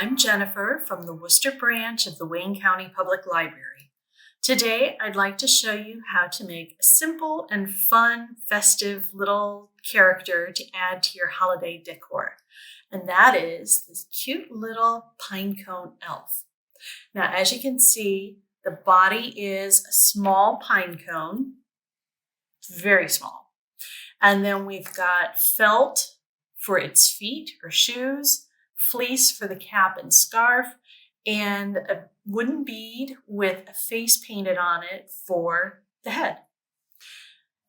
I'm Jennifer from the Worcester branch of the Wayne County Public Library. Today, I'd like to show you how to make a simple and fun, festive little character to add to your holiday decor. And that is this cute little Pinecone Elf. Now, as you can see, the body is a small pine cone, very small. And then we've got felt for its feet or shoes, fleece for the cap and scarf, and a wooden bead with a face painted on it for the head.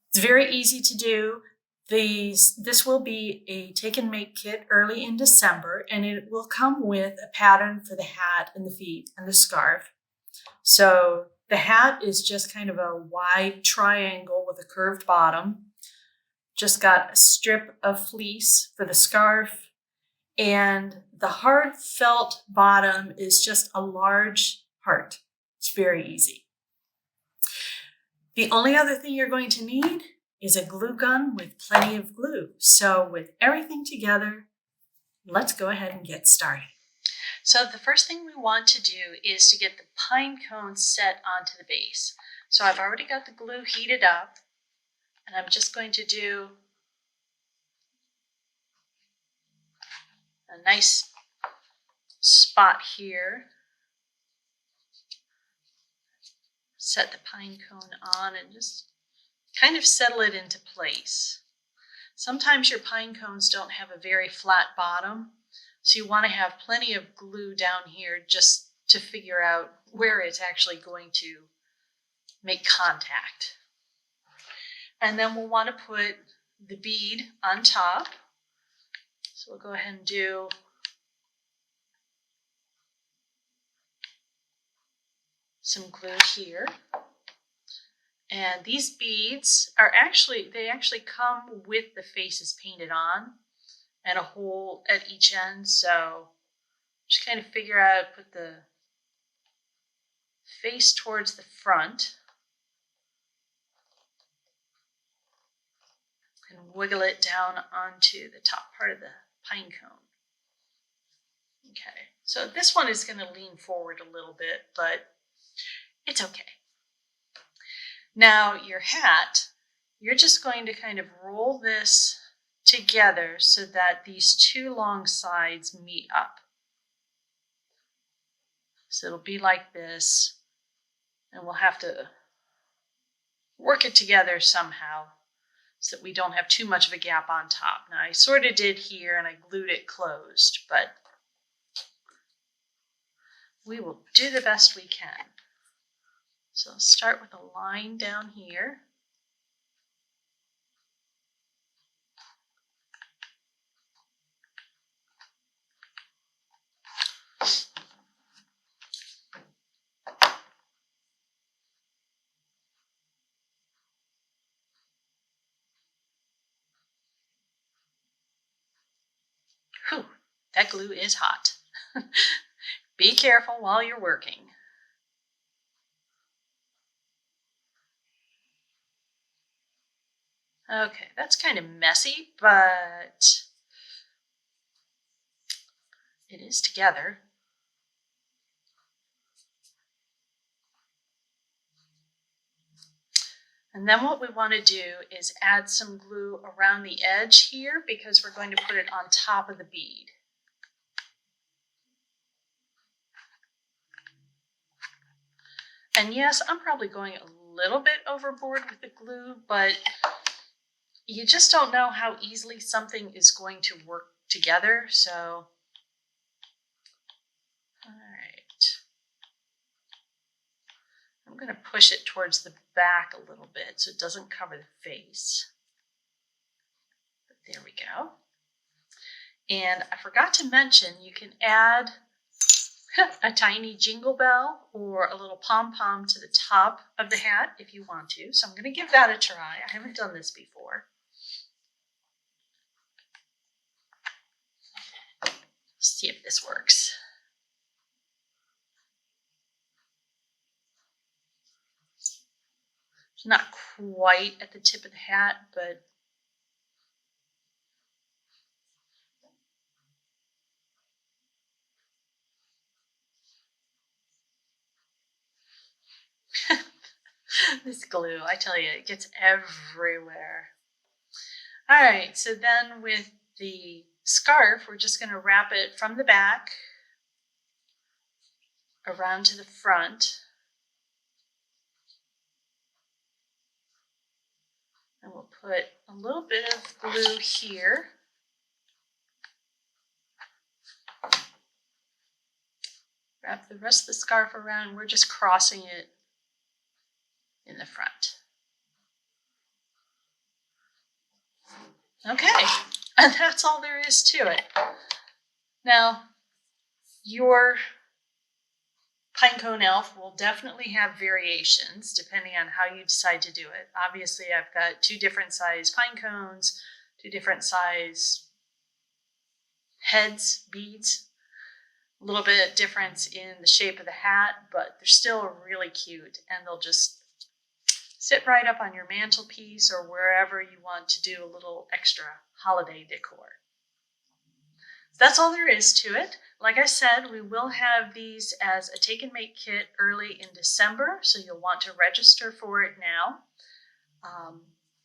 It's very easy to do. This will be a take and make kit early in December, and it will come with a pattern for the hat and the feet and the scarf. So the hat is just kind of a wide triangle with a curved bottom. Just got a strip of fleece for the scarf, and the hard felt bottom is just a large heart. It's very easy. The only other thing you're going to need is a glue gun with plenty of glue. So with everything together, let's go ahead and get started. So the first thing we want to do is to get the pine cone set onto the base. So I've already got the glue heated up, and I'm just going to do a nice spot here. Set the pine cone on and just kind of settle it into place. Sometimes your pine cones don't have a very flat bottom, so you want to have plenty of glue down here just to figure out where it's actually going to make contact. And then we'll want to put the bead on top. So we'll go ahead and do some glue here. And these beads are actually come with the faces painted on and a hole at each end. So just kind of figure out, put the face towards the front and wiggle it down onto the top part of the pine cone. Okay, so this one is going to lean forward a little bit, but it's okay. Now your hat, you're just going to kind of roll this together so that these two long sides meet up. So it'll be like this, and we'll have to work it together somehow so that we don't have too much of a gap on top. Now I sort of did here and I glued it closed, but we will do the best we can. So I'll start with a line down here. Whew, that glue is hot. Be careful while you're working. Okay, that's kind of messy, but it is together. And then what we want to do is add some glue around the edge here because we're going to put it on top of the bead. And yes, I'm probably going a little bit overboard with the glue, but you just don't know how easily something is going to work together, so. All right. I'm going to push it towards the back a little bit so it doesn't cover the face. But there we go. And I forgot to mention, you can add a tiny jingle bell or a little pom-pom to the top of the hat if you want to. So I'm going to give that a try. I haven't done this before. See if this works. It's not quite at the tip of the hat, but This glue, I tell you, it gets everywhere. All right, so then with the scarf, we're just going to wrap it from the back around to the front. And we'll put a little bit of glue here. Wrap the rest of the scarf around. We're just crossing it in the front. Okay, and that's all there is to it. Now, your Pinecone Elf will definitely have variations depending on how you decide to do it. Obviously, I've got 2 different size pine cones, 2 different size heads, beads, a little bit difference in the shape of the hat, but they're still really cute, and they'll just sit right up on your mantelpiece or wherever you want to do a little extra holiday decor. That's all there is to it. Like I said, we will have these as a take and make kit early in December, so you'll want to register for it now.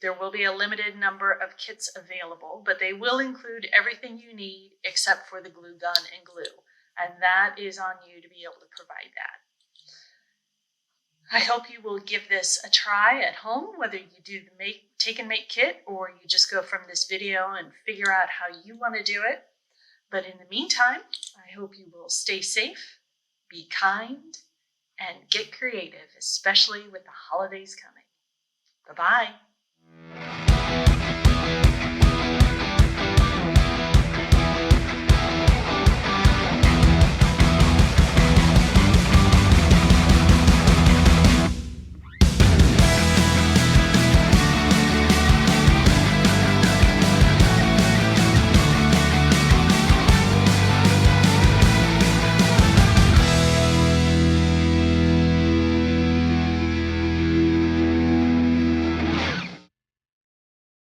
There will be a limited number of kits available, but they will include everything you need except for the glue gun and glue, and that is on you to be able to provide that. I hope you will give this a try at home, whether you do the take and make kit or you just go from this video and figure out how you want to do it. But in the meantime, I hope you will stay safe, be kind, and get creative, especially with the holidays coming. Bye-bye.